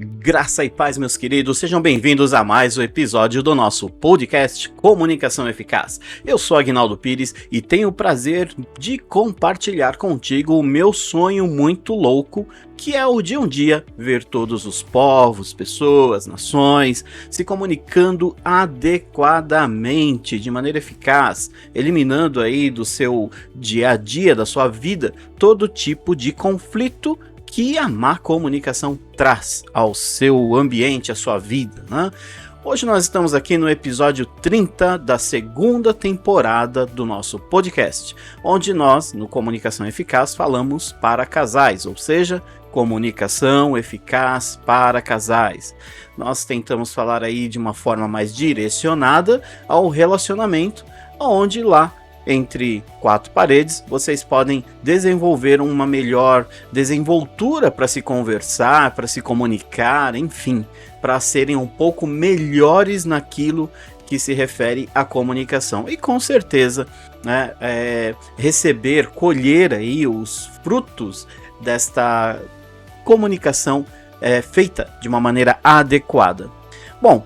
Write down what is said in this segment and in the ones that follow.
Graça e paz, meus queridos, sejam bem-vindos a mais um episódio do nosso podcast Comunicação Eficaz. Eu sou Aguinaldo Pires e tenho o prazer de compartilhar contigo o meu sonho muito louco, que é o de um dia ver todos os povos, pessoas, nações se comunicando adequadamente, de maneira eficaz, eliminando aí do seu dia a dia, da sua vida, todo tipo de conflito que a má comunicação traz ao seu ambiente, à sua vida, né? Hoje nós estamos aqui no episódio 30 da segunda temporada do nosso podcast, onde nós, no Comunicação Eficaz, falamos para casais, ou seja, comunicação eficaz para casais. Nós tentamos falar aí de uma forma mais direcionada ao relacionamento, onde lá, entre quatro paredes, vocês podem desenvolver uma melhor desenvoltura para se conversar, para se comunicar, enfim, para serem um pouco melhores naquilo que se refere à comunicação. E com certeza, né, receber, colher aí os frutos desta comunicação feita de uma maneira adequada. Bom,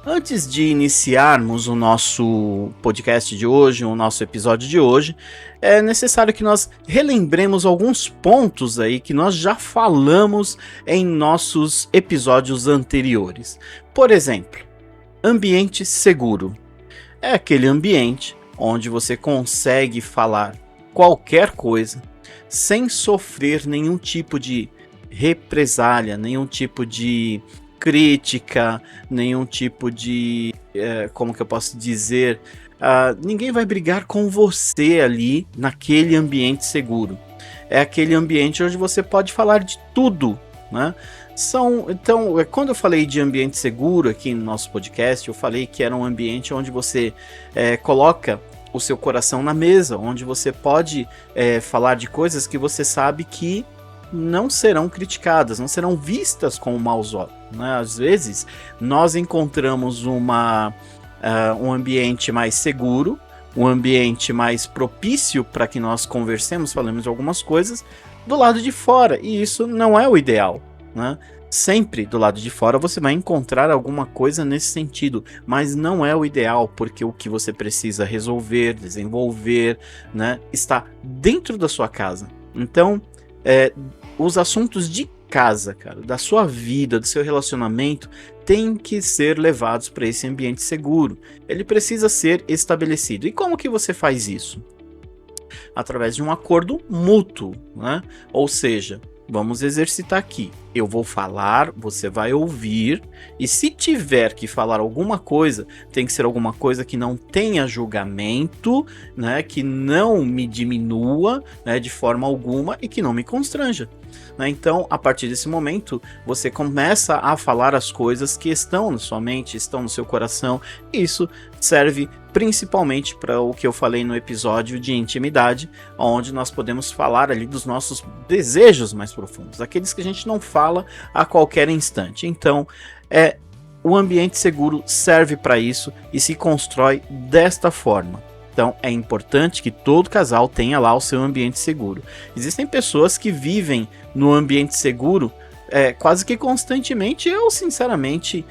antes de iniciarmos o nosso podcast de hoje, o nosso episódio de hoje, é necessário que nós relembremos alguns pontos aí que nós já falamos em nossos episódios anteriores. Por exemplo, ambiente seguro. É aquele ambiente onde você consegue falar qualquer coisa sem sofrer nenhum tipo de represália, nenhum tipo de crítica, nenhum tipo de, como que eu posso dizer, ninguém vai brigar com você ali naquele ambiente seguro. É aquele ambiente onde você pode falar de tudo, né? Então, quando eu falei de ambiente seguro aqui no nosso podcast, eu falei que era um ambiente onde você coloca o seu coração na mesa, onde você pode falar de coisas que você sabe que não serão criticadas, não serão vistas com maus olhos, né? Às vezes nós encontramos um ambiente mais seguro, um ambiente mais propício para que nós conversemos, falemos de algumas coisas do lado de fora, e isso não é o ideal, né? Sempre do lado de fora você vai encontrar alguma coisa nesse sentido, mas não é o ideal, porque o que você precisa resolver, desenvolver, né, está dentro da sua casa. Então, os assuntos de casa, cara, da sua vida, do seu relacionamento, têm que ser levados para esse ambiente seguro. Ele precisa ser estabelecido. E como que você faz isso? Através de um acordo mútuo, né? Ou seja, vamos exercitar aqui. Eu vou falar, você vai ouvir, e se tiver que falar alguma coisa, tem que ser alguma coisa que não tenha julgamento, né, que não me diminua, né, de forma alguma e que não me constranja. Né? Então, a partir desse momento, você começa a falar as coisas que estão na sua mente, estão no seu coração, e isso serve principalmente para o que eu falei no episódio de intimidade, onde nós podemos falar ali dos nossos desejos mais profundos, aqueles que a gente não fala a qualquer instante. Então, o ambiente seguro serve para isso e se constrói desta forma. Então, é importante que todo casal tenha lá o seu ambiente seguro. Existem pessoas que vivem no ambiente seguro quase que constantemente. Eu, sinceramente,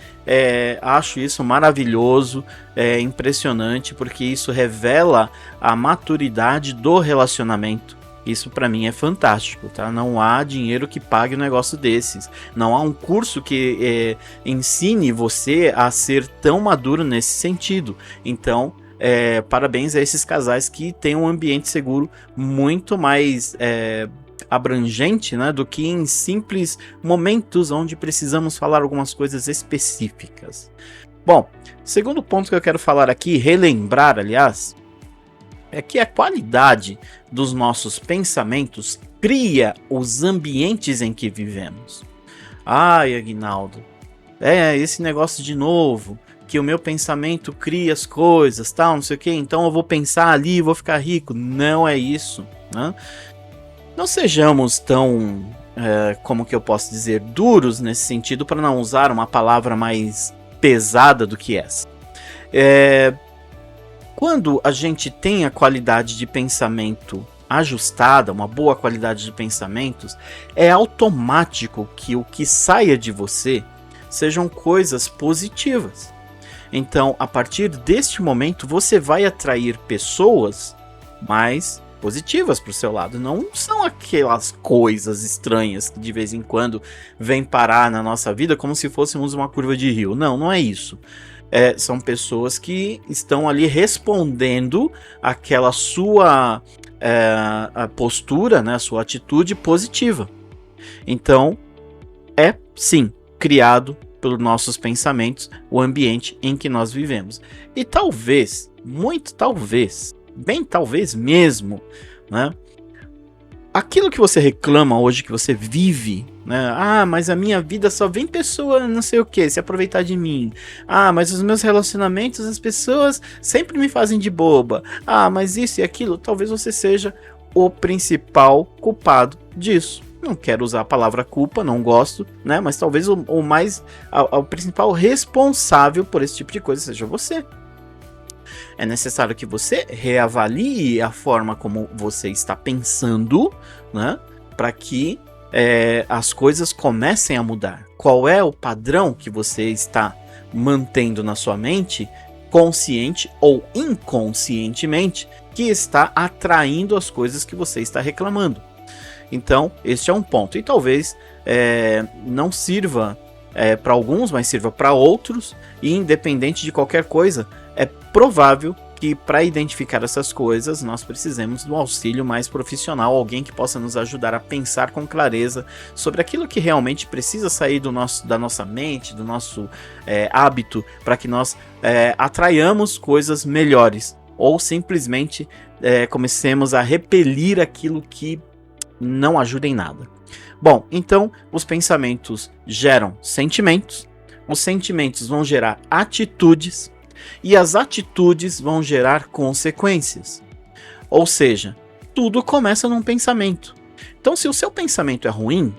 acho isso maravilhoso, impressionante, porque isso revela a maturidade do relacionamento. Isso para mim é fantástico, tá? Não há dinheiro que pague um negócio desses. Não há um curso que ensine você a ser tão maduro nesse sentido. Então, parabéns a esses casais que têm um ambiente seguro muito mais abrangente, né, do que em simples momentos onde precisamos falar algumas coisas específicas. Bom, segundo ponto que eu quero falar aqui, relembrar, aliás, é que a qualidade dos nossos pensamentos cria os ambientes em que vivemos. Ai, Aguinaldo, esse negócio de novo, que o meu pensamento cria as coisas, tal, não sei o que, então eu vou pensar ali e vou ficar rico. Não é isso, né? Não sejamos tão, como que eu posso dizer, duros nesse sentido, para não usar uma palavra mais pesada do que essa. Quando a gente tem a qualidade de pensamento ajustada, uma boa qualidade de pensamentos, é automático que o que saia de você sejam coisas positivas. Então, a partir deste momento, você vai atrair pessoas mais positivas para o seu lado. Não são aquelas coisas estranhas que de vez em quando vêm parar na nossa vida como se fôssemos uma curva de rio. Não, não é isso. São pessoas que estão ali respondendo àquela sua a postura, né, a sua atitude positiva. Então, sim, criado pelos nossos pensamentos o ambiente em que nós vivemos. E talvez, muito talvez, bem talvez mesmo, né, aquilo que você reclama hoje, que você vive, né? Mas a minha vida só vem pessoa não sei o que se aproveitar de mim. Mas os meus relacionamentos, as pessoas sempre me fazem de boba. Mas isso e aquilo, talvez você seja o principal culpado disso. Não quero usar a palavra culpa, não gosto, né? Mas talvez o principal responsável por esse tipo de coisa seja você. É necessário que você reavalie a forma como você está pensando, né, para que as coisas comecem a mudar. Qual é o padrão que você está mantendo na sua mente, consciente ou inconscientemente, que está atraindo as coisas que você está reclamando? Então, este é um ponto. E talvez não sirva para alguns, mas sirva para outros. E independente de qualquer coisa, é provável que para identificar essas coisas nós precisemos de um auxílio mais profissional, alguém que possa nos ajudar a pensar com clareza sobre aquilo que realmente precisa sair da nossa mente, do nosso hábito, para que nós atraiamos coisas melhores, ou simplesmente comecemos a repelir aquilo que não ajuda em nada. Bom, então os pensamentos geram sentimentos, os sentimentos vão gerar atitudes, e as atitudes vão gerar consequências. Ou seja, tudo começa num pensamento. Então, se o seu pensamento é ruim,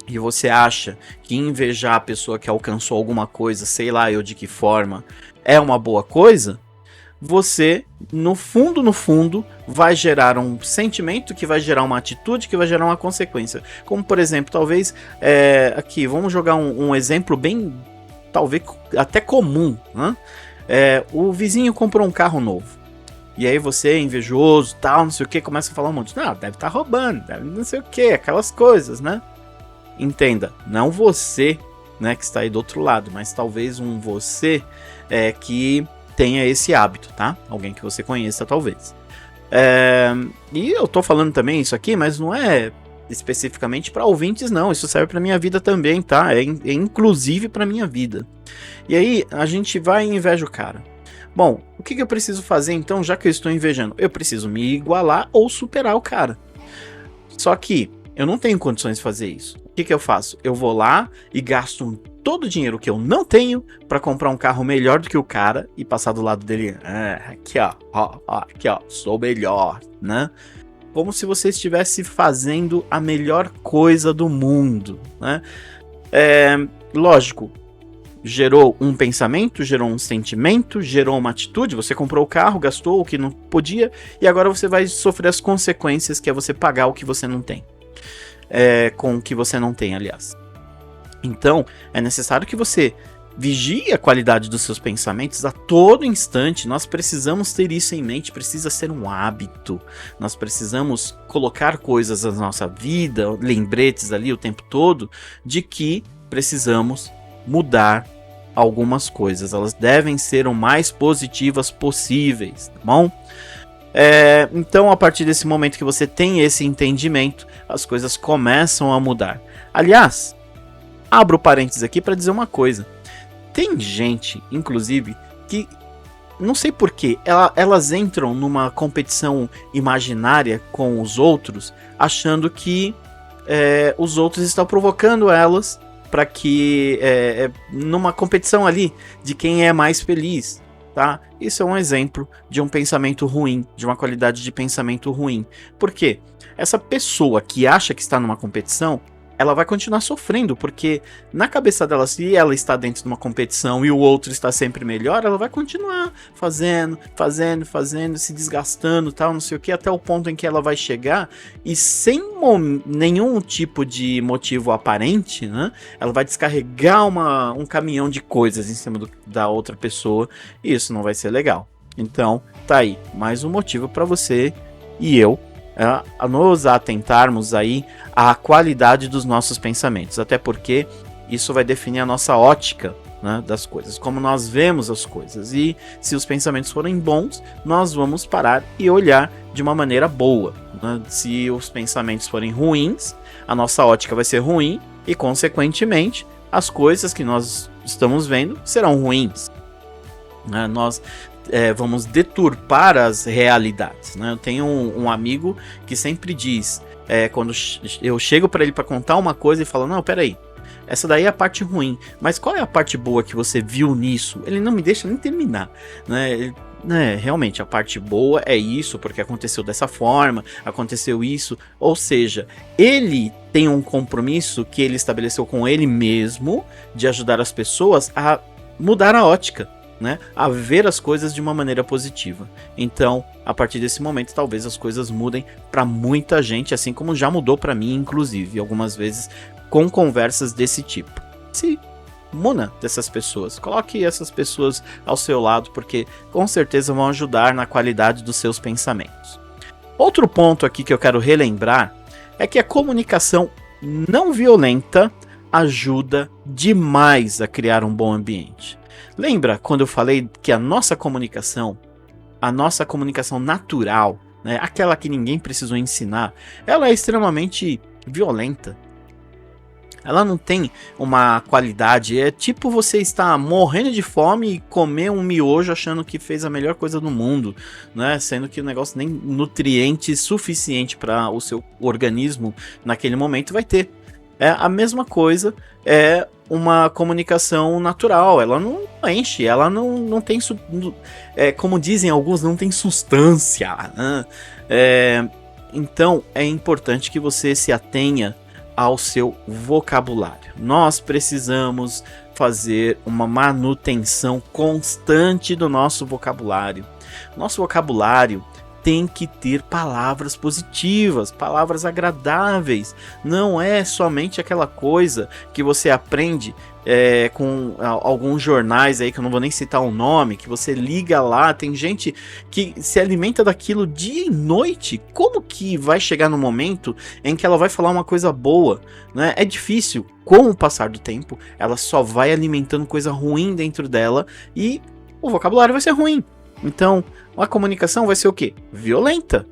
e você acha que invejar a pessoa que alcançou alguma coisa, sei lá eu de que forma, é uma boa coisa, você, no fundo, vai gerar um sentimento que vai gerar uma atitude que vai gerar uma consequência. Como, por exemplo, talvez, aqui, vamos jogar um exemplo bem, talvez até comum, né? O vizinho comprou um carro novo. E aí você, invejoso, tal, não sei o que, começa a falar um monte. Não, deve estar roubando, deve não sei o que, aquelas coisas, né? Entenda, não você, né, que está aí do outro lado, mas talvez um você que tenha esse hábito, tá? Alguém que você conheça, talvez. E eu tô falando também isso aqui, mas não é especificamente para ouvintes, não. Isso serve para minha vida também, tá? É inclusive para minha vida. E aí, a gente vai e inveja o cara. Bom, o que eu preciso fazer então, já que eu estou invejando? Eu preciso me igualar ou superar o cara. Só que eu não tenho condições de fazer isso. O que eu faço? Eu vou lá e gasto todo o dinheiro que eu não tenho para comprar um carro melhor do que o cara e passar do lado dele. Aqui aqui ó, sou melhor, né? Como se você estivesse fazendo a melhor coisa do mundo, né? Lógico, gerou um pensamento, gerou um sentimento, gerou uma atitude. Você comprou o carro, gastou o que não podia e agora você vai sofrer as consequências, que é você pagar o que você não tem. Com o que você não tem, aliás. Então, é necessário que você vigie a qualidade dos seus pensamentos a todo instante. Nós precisamos ter isso em mente, precisa ser um hábito. Nós precisamos colocar coisas na nossa vida, lembretes ali o tempo todo, de que precisamos mudar algumas coisas. Elas devem ser o mais positivas possíveis, tá bom? Então, a partir desse momento que você tem esse entendimento, as coisas começam a mudar. Aliás, abro parênteses aqui para dizer uma coisa. Tem gente, inclusive, que não sei porquê, elas entram numa competição imaginária com os outros, achando que os outros estão provocando elas para que numa competição ali de quem é mais feliz, tá? Isso é um exemplo de um pensamento ruim, de uma qualidade de pensamento ruim. Por quê? Essa pessoa que acha que está numa competição, ela vai continuar sofrendo, porque na cabeça dela, se ela está dentro de uma competição e o outro está sempre melhor, ela vai continuar fazendo, se desgastando, tal, não sei o que, até o ponto em que ela vai chegar e sem nenhum tipo de motivo aparente, né, ela vai descarregar um caminhão de coisas em cima da outra pessoa, e isso não vai ser legal. Então, tá aí, mais um motivo para você e eu a nos atentarmos aí à qualidade dos nossos pensamentos, até porque isso vai definir a nossa ótica, né, das coisas, como nós vemos as coisas, e se os pensamentos forem bons, nós vamos parar e olhar de uma maneira boa, né? Se os pensamentos forem ruins, a nossa ótica vai ser ruim e, consequentemente, as coisas que nós estamos vendo serão ruins, né? Nós vamos deturpar as realidades, né? Eu tenho um amigo que sempre diz, quando eu chego para ele para contar uma coisa e falo, não, peraí, essa daí é a parte ruim, mas qual é a parte boa que você viu nisso? Ele não me deixa nem terminar, né? Realmente, a parte boa é isso, porque aconteceu dessa forma, aconteceu isso, ou seja, ele tem um compromisso que ele estabeleceu com ele mesmo, de ajudar as pessoas a mudar a ótica, né, a ver as coisas de uma maneira positiva. Então, a partir desse momento, talvez as coisas mudem para muita gente, assim como já mudou para mim, inclusive, algumas vezes com conversas desse tipo. Se muna dessas pessoas, coloque essas pessoas ao seu lado, porque com certeza vão ajudar na qualidade dos seus pensamentos. Outro ponto aqui que eu quero relembrar é que a comunicação não violenta ajuda demais a criar um bom ambiente. Lembra quando eu falei que a nossa comunicação natural, né, aquela que ninguém precisou ensinar, ela é extremamente violenta. Ela não tem uma qualidade, é tipo você estar morrendo de fome e comer um miojo achando que fez a melhor coisa do mundo, né? Sendo que o negócio nem nutriente suficiente para o seu organismo naquele momento vai ter. É a mesma coisa, é uma comunicação natural, ela não enche, ela não tem, como dizem alguns, não tem substância, né? Então é importante que você se atenha ao seu vocabulário. Nós precisamos fazer uma manutenção constante do nosso vocabulário. Nosso vocabulário tem que ter palavras positivas, palavras agradáveis. Não é somente aquela coisa que você aprende com alguns jornais aí, que eu não vou nem citar o nome, que você liga lá, tem gente que se alimenta daquilo dia e noite. Como que vai chegar no momento em que ela vai falar uma coisa boa, né? É difícil. Com o passar do tempo, ela só vai alimentando coisa ruim dentro dela e o vocabulário vai ser ruim. Então, a comunicação vai ser o quê? Violenta.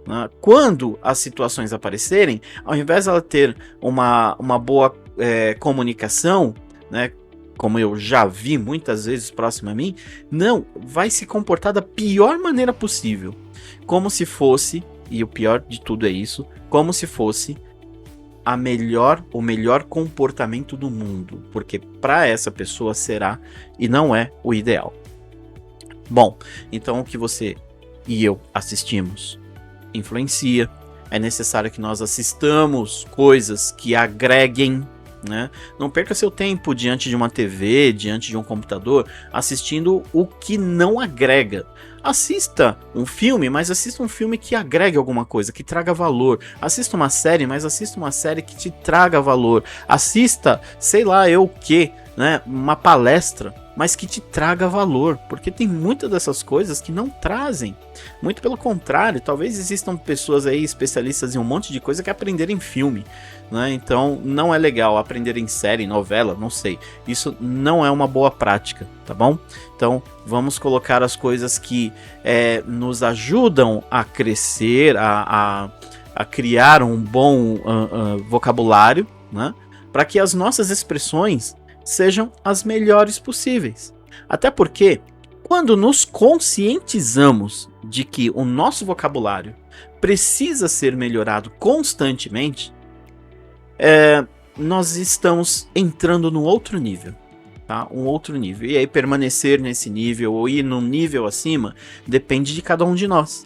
Né? Quando as situações aparecerem, ao invés de ela ter uma boa comunicação, né, como eu já vi muitas vezes próximo a mim, não, vai se comportar da pior maneira possível. Como se fosse, e o pior de tudo é isso, como se fosse o melhor comportamento do mundo. Porque para essa pessoa será e não é o ideal. Bom, então o que você e eu assistimos influencia. É necessário que nós assistamos coisas que agreguem, né? Não perca seu tempo diante de uma TV, diante de um computador, assistindo o que não agrega. Assista um filme, mas assista um filme que agregue alguma coisa, que traga valor. Assista uma série, mas assista uma série que te traga valor. Assista, sei lá eu o que, né? Uma palestra, mas que te traga valor, porque tem muitas dessas coisas que não trazem. Muito pelo contrário, talvez existam pessoas aí especialistas em um monte de coisa que aprenderam em filme, né? Então não é legal aprender em série, novela, não sei. Isso não é uma boa prática, tá bom? Então vamos colocar as coisas que nos ajudam a crescer, a criar um bom vocabulário, né? Para que as nossas expressões sejam as melhores possíveis. Até porque, quando nos conscientizamos de que o nosso vocabulário precisa ser melhorado constantemente, nós estamos entrando num outro nível. Tá? Um outro nível. E aí permanecer nesse nível ou ir num nível acima depende de cada um de nós.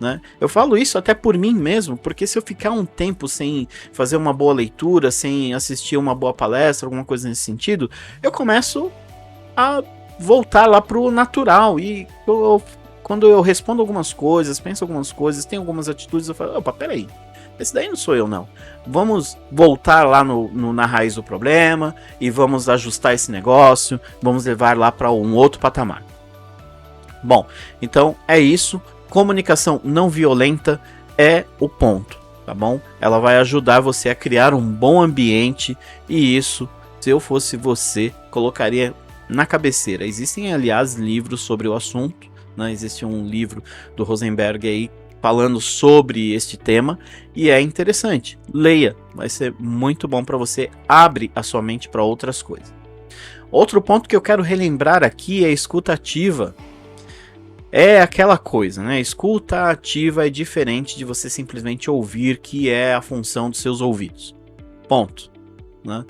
né? Eu falo isso até por mim mesmo, porque se eu ficar um tempo sem fazer uma boa leitura, sem assistir uma boa palestra, alguma coisa nesse sentido, eu começo a voltar lá pro natural. E quando eu respondo algumas coisas, penso algumas coisas, tenho algumas atitudes, eu falo, opa, peraí, esse daí não sou eu não. Vamos voltar lá na raiz do problema e vamos ajustar esse negócio, vamos levar lá para um outro patamar. Bom, então é isso. Comunicação não violenta é o ponto, tá bom? Ela vai ajudar você a criar um bom ambiente e isso, se eu fosse você, colocaria na cabeceira. Existem, aliás, livros sobre o assunto, né? Existe um livro do Rosenberg aí falando sobre este tema e é interessante. Leia, vai ser muito bom para você, abre a sua mente para outras coisas. Outro ponto que eu quero relembrar aqui é a escuta ativa. É aquela coisa, né? Escuta ativa é diferente de você simplesmente ouvir, que é a função dos seus ouvidos. Ponto, né?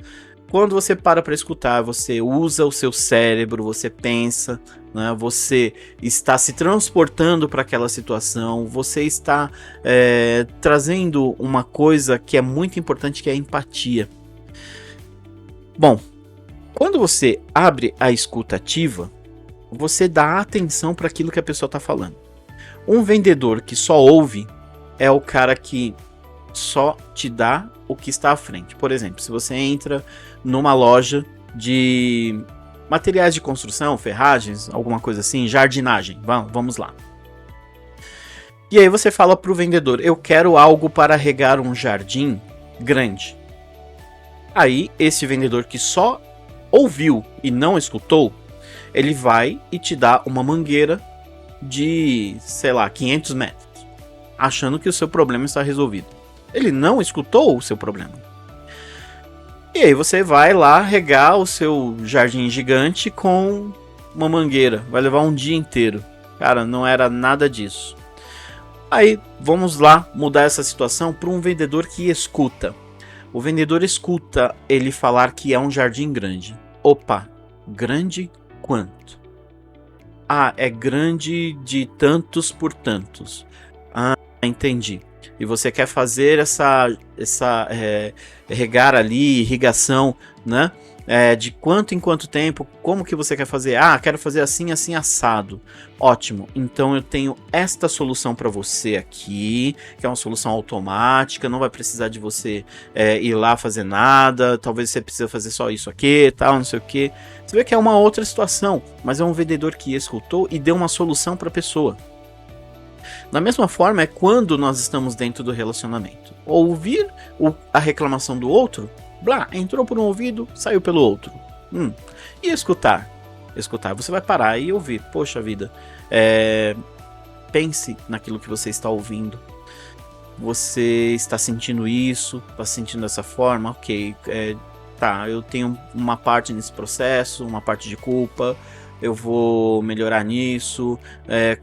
Quando você para escutar, você usa o seu cérebro, você pensa, né? Você está se transportando para aquela situação, você está trazendo uma coisa que é muito importante, que é a empatia. Bom, quando você abre a escuta ativa, você dá atenção para aquilo que a pessoa está falando. Um vendedor que só ouve é o cara que só te dá o que está à frente. Por exemplo, se você entra numa loja de materiais de construção, ferragens, alguma coisa assim, jardinagem, vamos lá. E aí você fala para o vendedor, eu quero algo para regar um jardim grande. Aí esse vendedor que só ouviu e não escutou, ele vai e te dá uma mangueira de, sei lá, 500 metros, achando que o seu problema está resolvido. Ele não escutou o seu problema. E aí você vai lá regar o seu jardim gigante com uma mangueira. Vai levar um dia inteiro. Cara, não era nada disso. Aí vamos lá mudar essa situação para um vendedor que escuta. O vendedor escuta ele falar que é um jardim grande. Opa, grande quanto? Ah, é grande de tantos por tantos. Ah, entendi. E você quer fazer essa regar ali, irrigação, né? De quanto em quanto tempo, como que você quer fazer? Ah, quero fazer assim, assim, assado. Ótimo, então eu tenho esta solução para você aqui, que é uma solução automática, não vai precisar de você ir lá fazer nada, talvez você precise fazer só isso aqui, tal, não sei o que. Você vê que é uma outra situação, mas é um vendedor que escutou e deu uma solução para a pessoa. Da mesma forma é quando nós estamos dentro do relacionamento. Ouvir a reclamação do outro, blá, entrou por um ouvido, saiu pelo outro. E escutar? Escutar, você vai parar e ouvir. Poxa vida, pense naquilo que você está ouvindo. Você está sentindo isso, está sentindo dessa forma, ok, tá, eu tenho uma parte nesse processo, uma parte de culpa, eu vou melhorar nisso,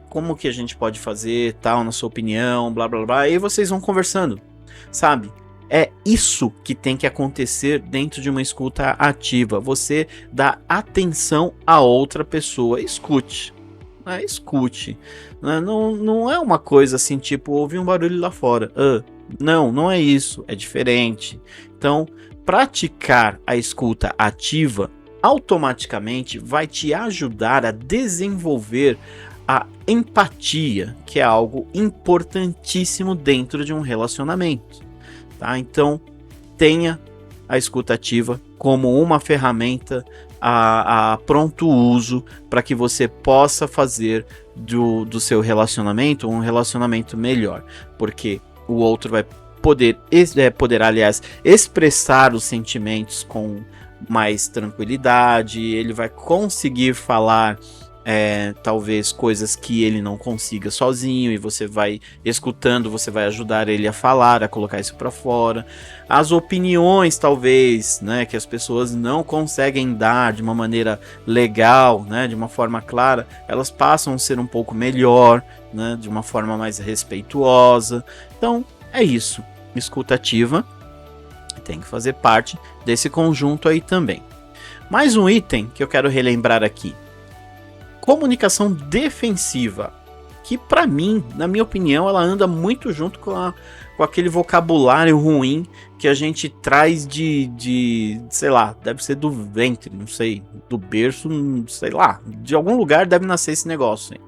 como que a gente pode fazer, tal, na sua opinião, blá blá blá, e vocês vão conversando, sabe? É isso que tem que acontecer dentro de uma escuta ativa, você dá atenção a outra pessoa, escute, escute, não é uma coisa assim, tipo, ouvir um barulho lá fora, não é isso, é diferente. Então, praticar a escuta ativa automaticamente vai te ajudar a desenvolver a empatia, que é algo importantíssimo dentro de um relacionamento, tá? Então, tenha a escuta ativa como uma ferramenta a pronto uso para que você possa fazer do seu relacionamento um relacionamento melhor, porque o outro vai poderá, aliás, expressar os sentimentos com mais tranquilidade, ele vai conseguir falar talvez coisas que ele não consiga sozinho, e você vai escutando, você vai ajudar ele a falar, a colocar isso para fora. As opiniões talvez, né, que as pessoas não conseguem dar de uma maneira legal, né, de uma forma clara, elas passam a ser um pouco melhor, né, de uma forma mais respeituosa. Então é isso, escuta ativa tem que fazer parte desse conjunto aí também. Mais um item que eu quero relembrar aqui. Comunicação defensiva. que pra mim, na minha opinião, ela anda muito junto com aquele vocabulário ruim que a gente traz sei lá, deve ser do ventre, não sei, do berço, sei lá, de algum lugar deve nascer esse negócio,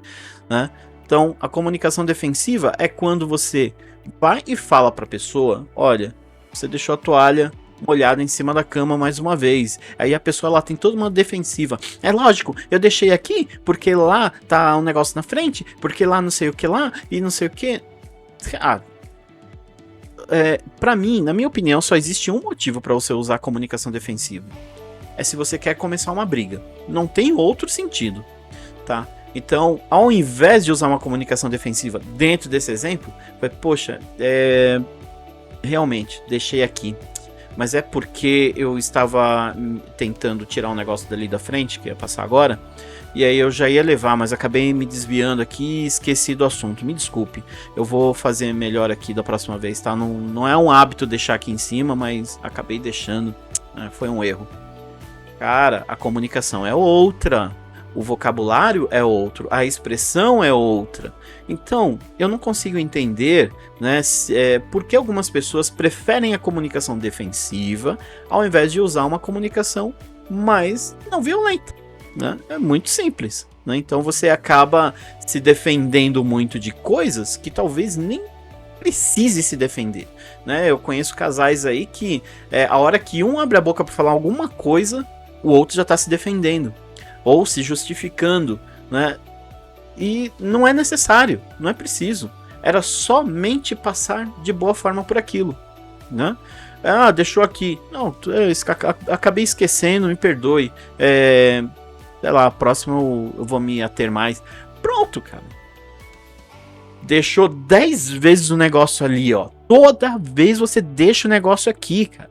né? Então, a comunicação defensiva é quando você vai e fala pra pessoa, olha, você deixou a toalha molhada em cima da cama mais uma vez. Aí a pessoa lá tem toda uma defensiva. É lógico, eu deixei aqui porque lá tá um negócio na frente, porque lá não sei o que lá e não sei o que. Pra mim, na minha opinião, só existe um motivo pra você usar a comunicação defensiva. É se você quer começar uma briga. Não tem outro sentido, tá? Então, ao invés de usar uma comunicação defensiva dentro desse exemplo, poxa, realmente, deixei aqui. Mas é porque eu estava tentando tirar um negócio dali da frente, que ia passar agora, e aí eu já ia levar, mas acabei me desviando aqui e esqueci do assunto. Me desculpe, eu vou fazer melhor aqui da próxima vez, tá? Não é um hábito deixar aqui em cima, mas acabei deixando, foi um erro. Cara, a comunicação é outra. O vocabulário é outro, a expressão é outra. Então, eu não consigo entender, né, por que algumas pessoas preferem a comunicação defensiva ao invés de usar uma comunicação mais não violenta, né? É muito simples, né? Então você acaba se defendendo muito de coisas que talvez nem precise se defender, né? Eu conheço casais aí que a hora que um abre a boca para falar alguma coisa, o outro já está se defendendo ou se justificando, né? E não é necessário, não é preciso. Era somente passar de boa forma por aquilo, né? Deixou aqui. Não, acabei esquecendo, me perdoe. Sei lá, próximo eu vou me ater mais. Pronto, cara. Deixou 10 vezes o negócio ali, ó. Toda vez você deixa o negócio aqui, cara.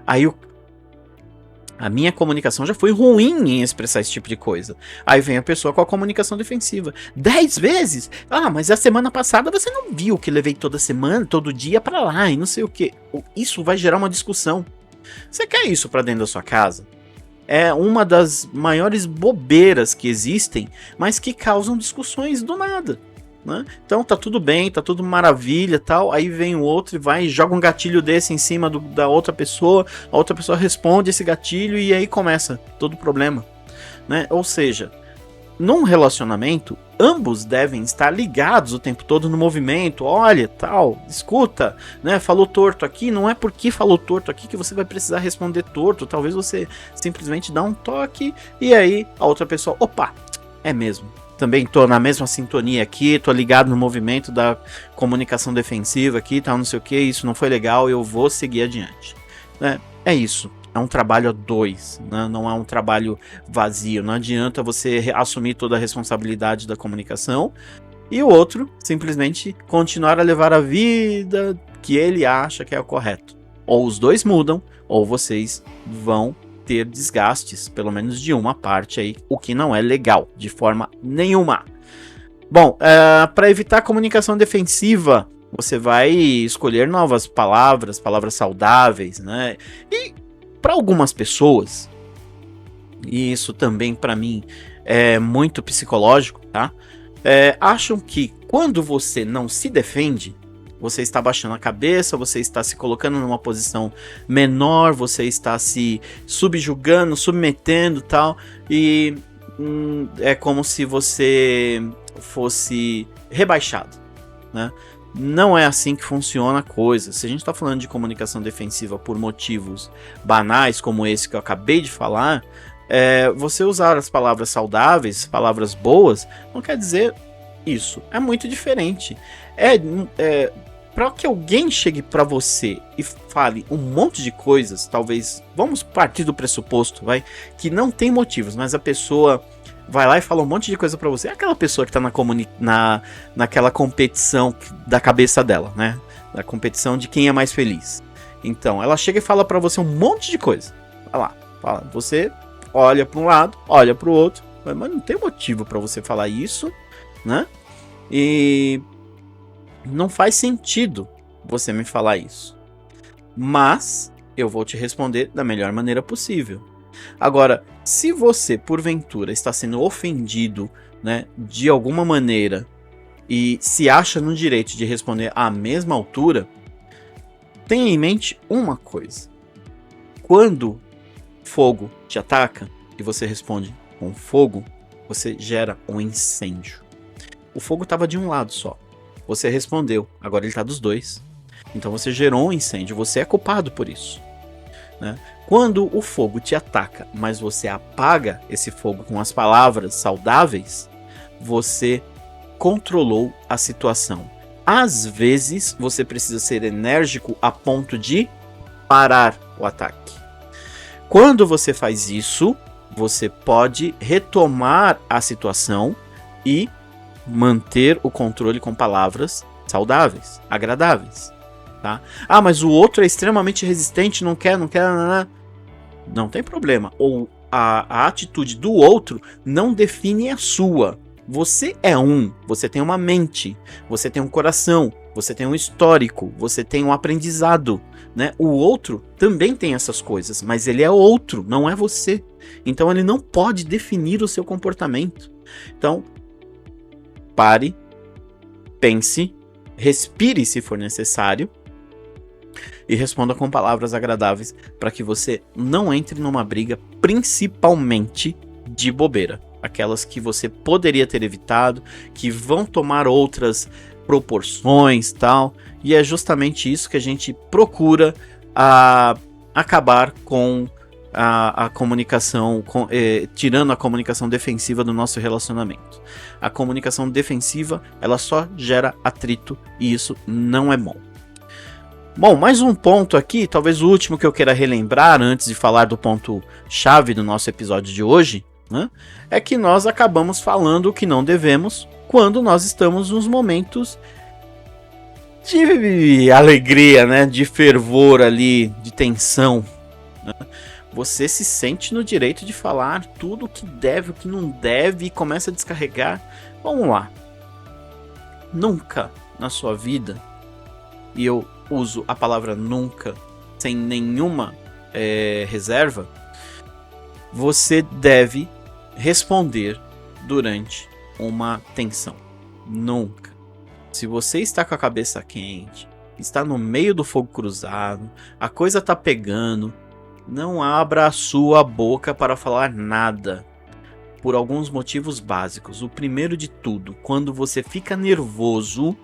Aí a minha comunicação já foi ruim em expressar esse tipo de coisa. Aí vem a pessoa com a comunicação defensiva. 10 vezes? Mas a semana passada você não viu que levei toda semana, todo dia pra lá e não sei o que. Isso vai gerar uma discussão. Você quer isso pra dentro da sua casa? É uma das maiores bobeiras que existem, mas que causam discussões do nada, né? Então tá tudo bem, tá tudo maravilha, tal. Aí vem o outro e vai e joga um gatilho desse em cima da outra pessoa. A outra pessoa responde esse gatilho e aí começa todo o problema, né? Ou seja, num relacionamento, ambos devem estar ligados o tempo todo no movimento. Olha, tal, escuta, né? Falou torto aqui, não é porque falou torto aqui que você vai precisar responder torto. Talvez você simplesmente dá um toque e aí a outra pessoa, opa, é mesmo. Também tô na mesma sintonia aqui, tô ligado no movimento da comunicação defensiva aqui, tal, não sei o que, isso não foi legal, eu vou seguir adiante, né? É isso, é um trabalho a dois, né? Não é um trabalho vazio, não adianta você assumir toda a responsabilidade da comunicação e o outro simplesmente continuar a levar a vida que ele acha que é o correto. Ou os dois mudam, ou vocês vão ter desgastes, pelo menos de uma parte aí, o que não é legal, de forma nenhuma. Bom, para evitar a comunicação defensiva, você vai escolher novas palavras saudáveis, né? E para algumas pessoas, e isso também para mim é muito psicológico, tá? Acham que quando você não se defende, você está baixando a cabeça, você está se colocando numa posição menor, você está se subjugando, submetendo, tal, e é como se você fosse rebaixado, né? Não é assim que funciona a coisa. Se a gente está falando de comunicação defensiva por motivos banais, como esse que eu acabei de falar, você usar as palavras saudáveis, palavras boas, não quer dizer isso. É muito diferente. Para que alguém chegue para você e fale um monte de coisas, talvez, vamos partir do pressuposto, que não tem motivos, mas a pessoa vai lá e fala um monte de coisa para você. É aquela pessoa que tá naquela competição da cabeça dela, né? Na competição de quem é mais feliz. Então, ela chega e fala para você um monte de coisa. Fala. Você olha para um lado, olha para o outro, mas não tem motivo para você falar isso, né? E não faz sentido você me falar isso. Mas eu vou te responder da melhor maneira possível. Agora, se você, porventura, está sendo ofendido, né, de alguma maneira, e se acha no direito de responder à mesma altura, tenha em mente uma coisa. Quando fogo te ataca e você responde com fogo, você gera um incêndio. O fogo estava de um lado só. Você respondeu, agora ele está dos dois. Então você gerou um incêndio, você é culpado por isso, né? Quando o fogo te ataca, mas você apaga esse fogo com as palavras saudáveis, você controlou a situação. Às vezes você precisa ser enérgico a ponto de parar o ataque. Quando você faz isso, você pode retomar a situação e manter o controle com palavras saudáveis, agradáveis, tá? Ah, mas o outro é extremamente resistente, não quer. Não tem problema. Ou a atitude do outro não define a sua. Você é você tem uma mente, você tem um coração, você tem um histórico, você tem um aprendizado, né? O outro também tem essas coisas, mas ele é outro, não é você. Então ele não pode definir o seu comportamento. Então, pare, pense, respire se for necessário e responda com palavras agradáveis para que você não entre numa briga, principalmente de bobeira. Aquelas que você poderia ter evitado, que vão tomar outras proporções, tal. E é justamente isso que a gente procura acabar com a comunicação, tirando a comunicação defensiva do nosso relacionamento. A comunicação defensiva, ela só gera atrito e isso não é bom. Bom, mais um ponto aqui, talvez o último que eu queira relembrar antes de falar do ponto chave do nosso episódio de hoje, né, é que nós acabamos falando o que não devemos quando nós estamos nos momentos de alegria, né, de fervor ali, de tensão, né? Você se sente no direito de falar tudo o que deve, o que não deve e começa a descarregar. Vamos lá. Nunca na sua vida, e eu uso a palavra nunca sem nenhuma reserva, você deve responder durante uma tensão. Nunca. Se você está com a cabeça quente, está no meio do fogo cruzado, a coisa está pegando, não abra a sua boca para falar nada. Por alguns motivos básicos. O primeiro de tudo, quando você fica nervoso,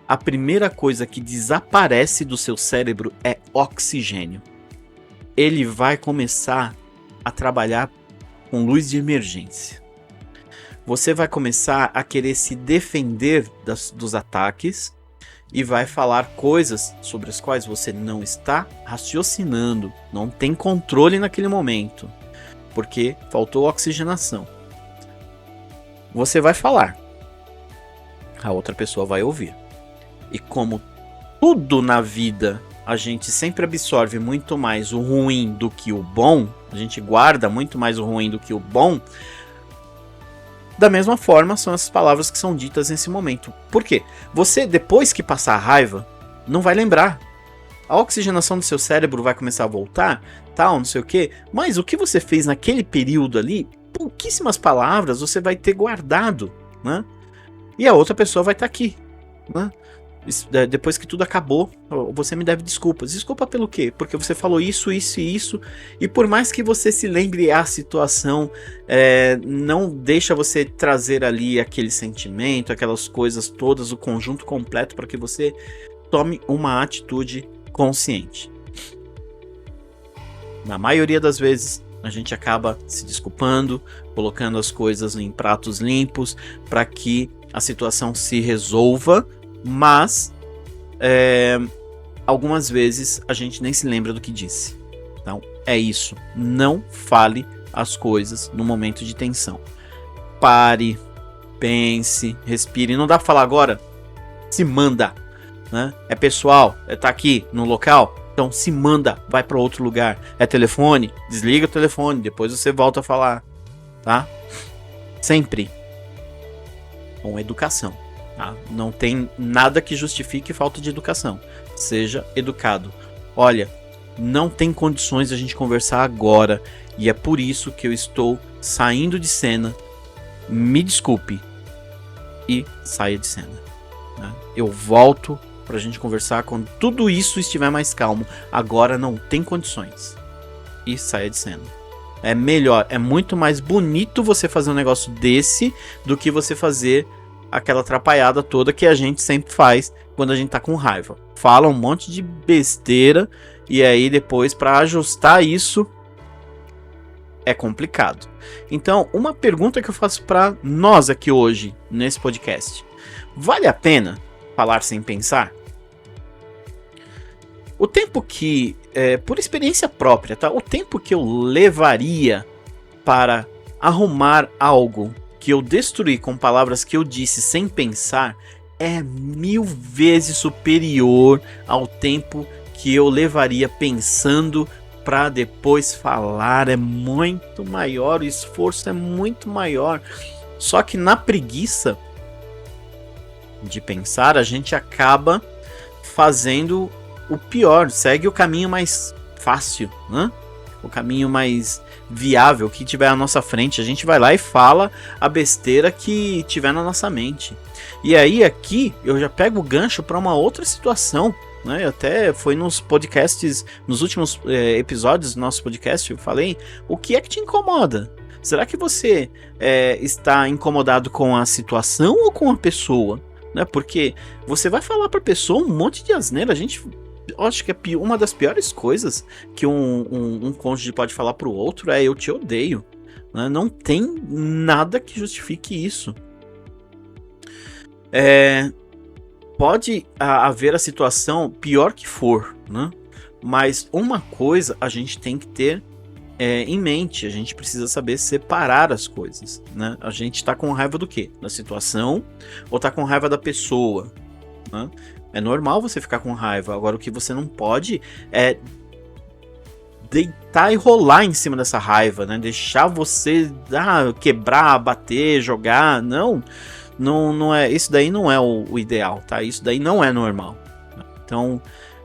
a primeira coisa que desaparece do seu cérebro é oxigênio. Ele vai começar a trabalhar com luz de emergência. Você vai começar a querer se defender dos ataques e vai falar coisas sobre as quais você não está raciocinando, não tem controle naquele momento, porque faltou oxigenação. Você vai falar, a outra pessoa vai ouvir. E como tudo na vida, a gente sempre absorve muito mais o ruim do que o bom, a gente guarda muito mais o ruim do que o bom, da mesma forma são essas palavras que são ditas nesse momento. Por quê? Você, depois que passar a raiva, não vai lembrar. A oxigenação do seu cérebro vai começar a voltar, tal, não sei o quê, mas o que você fez naquele período ali, pouquíssimas palavras você vai ter guardado, né? E a outra pessoa vai estar aqui, né? Depois que tudo acabou, você me deve desculpas. Desculpa pelo quê? Porque você falou isso, isso e isso, e por mais que você se lembre a situação, não deixa você trazer ali aquele sentimento, aquelas coisas todas, o conjunto completo para que você tome uma atitude consciente. Na maioria das vezes, a gente acaba se desculpando, colocando as coisas em pratos limpos para que a situação se resolva. Mas, algumas vezes a gente nem se lembra do que disse. Então, é isso. Não fale as coisas no momento de tensão. Pare, pense, respire. Não dá pra falar agora? Se manda, né? É pessoal, tá aqui no local, então se manda, vai para outro lugar. É telefone? Desliga o telefone, depois você volta a falar, tá? Sempre com educação. Tá? Não tem nada que justifique falta de educação. Seja educado. Olha, não tem condições de a gente conversar agora e é por isso que eu estou saindo de cena. Me desculpe e saia de cena. né? Eu volto pra gente conversar quando tudo isso estiver mais calmo. Agora não tem condições. E saia de cena. É melhor, é muito mais bonito você fazer um negócio desse do que você fazer aquela atrapalhada toda que a gente sempre faz quando a gente tá com raiva. Fala um monte de besteira e aí depois para ajustar isso é complicado. Então, uma pergunta que eu faço para nós aqui hoje nesse podcast: vale a pena falar sem pensar? O tempo que, por experiência própria, tá? O tempo que eu levaria para arrumar algo que eu destruí com palavras que eu disse sem pensar é 1000 vezes superior ao tempo que eu levaria pensando para depois falar. É muito maior, o esforço é muito maior. Só que na preguiça de pensar, a gente acaba fazendo o pior, segue o caminho mais fácil, né? O caminho mais viável que tiver à nossa frente. A gente vai lá e fala a besteira que tiver na nossa mente. E aí aqui eu já pego o gancho para uma outra situação, né? Até foi nos podcasts, nos últimos episódios do nosso podcast, eu falei: o que é que te incomoda? Será que você está incomodado com a situação ou com a pessoa? Né? Porque você vai falar para a pessoa um monte de asneira. Eu acho que uma das piores coisas que um cônjuge pode falar pro outro é: eu te odeio. Né? Não tem nada que justifique isso. Pode haver a situação pior que for, né? Mas uma coisa a gente tem que ter em mente: a gente precisa saber separar as coisas. Né? A gente tá com raiva do quê? Da situação ou tá com raiva da pessoa? Né? É normal você ficar com raiva. Agora, o que você não pode é deitar e rolar em cima dessa raiva, né? Deixar você quebrar, bater, jogar. Não é. Isso daí não é o ideal, tá? Isso daí não é normal. Então,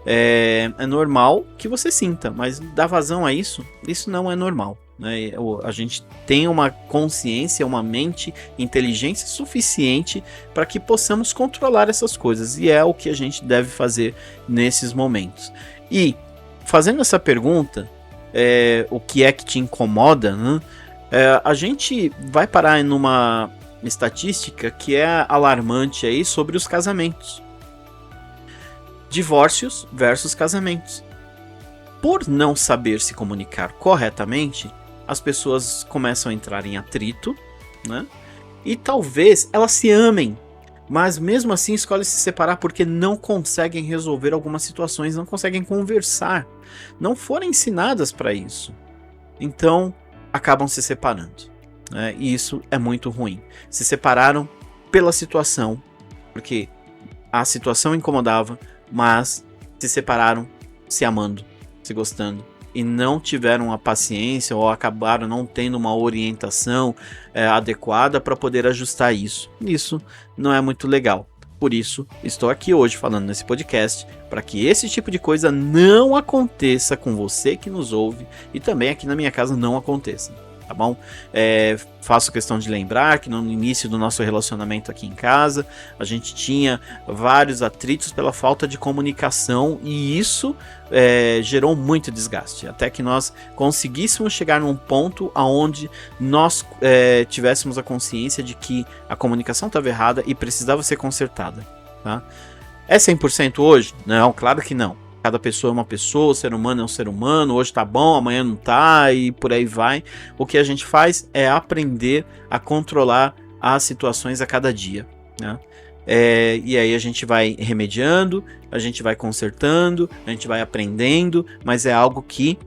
é normal que você sinta, mas dar vazão a isso não é normal. Né? A gente tem uma consciência, uma mente, inteligência suficiente para que possamos controlar essas coisas, e é o que a gente deve fazer nesses momentos. E fazendo essa pergunta, o que é que te incomoda, né? A gente vai parar numa estatística que é alarmante aí sobre os casamentos. Divórcios versus casamentos. Por não saber se comunicar corretamente, as pessoas começam a entrar em atrito, né? E talvez elas se amem, mas mesmo assim escolhem se separar porque não conseguem resolver algumas situações, não conseguem conversar, não foram ensinadas para isso. Então acabam se separando, né? E isso é muito ruim. Se separaram pela situação, porque a situação incomodava, mas se separaram se amando, se gostando, e não tiveram a paciência ou acabaram não tendo uma orientação adequada para poder ajustar isso. Isso não é muito legal. Por isso, estou aqui hoje falando nesse podcast para que esse tipo de coisa não aconteça com você que nos ouve, e também aqui na minha casa não aconteça. Tá bom? Faço questão de lembrar que no início do nosso relacionamento aqui em casa, a gente tinha vários atritos pela falta de comunicação, e isso gerou muito desgaste, até que nós conseguíssemos chegar num ponto onde nós tivéssemos a consciência de que a comunicação estava errada e precisava ser consertada. Tá? É 100% hoje? Não, claro que não. Cada pessoa é uma pessoa, o ser humano é um ser humano, hoje tá bom, amanhã não tá, e por aí vai. O que a gente faz é aprender a controlar as situações a cada dia, né? E aí a gente vai remediando, a gente vai consertando, a gente vai aprendendo, mas é algo que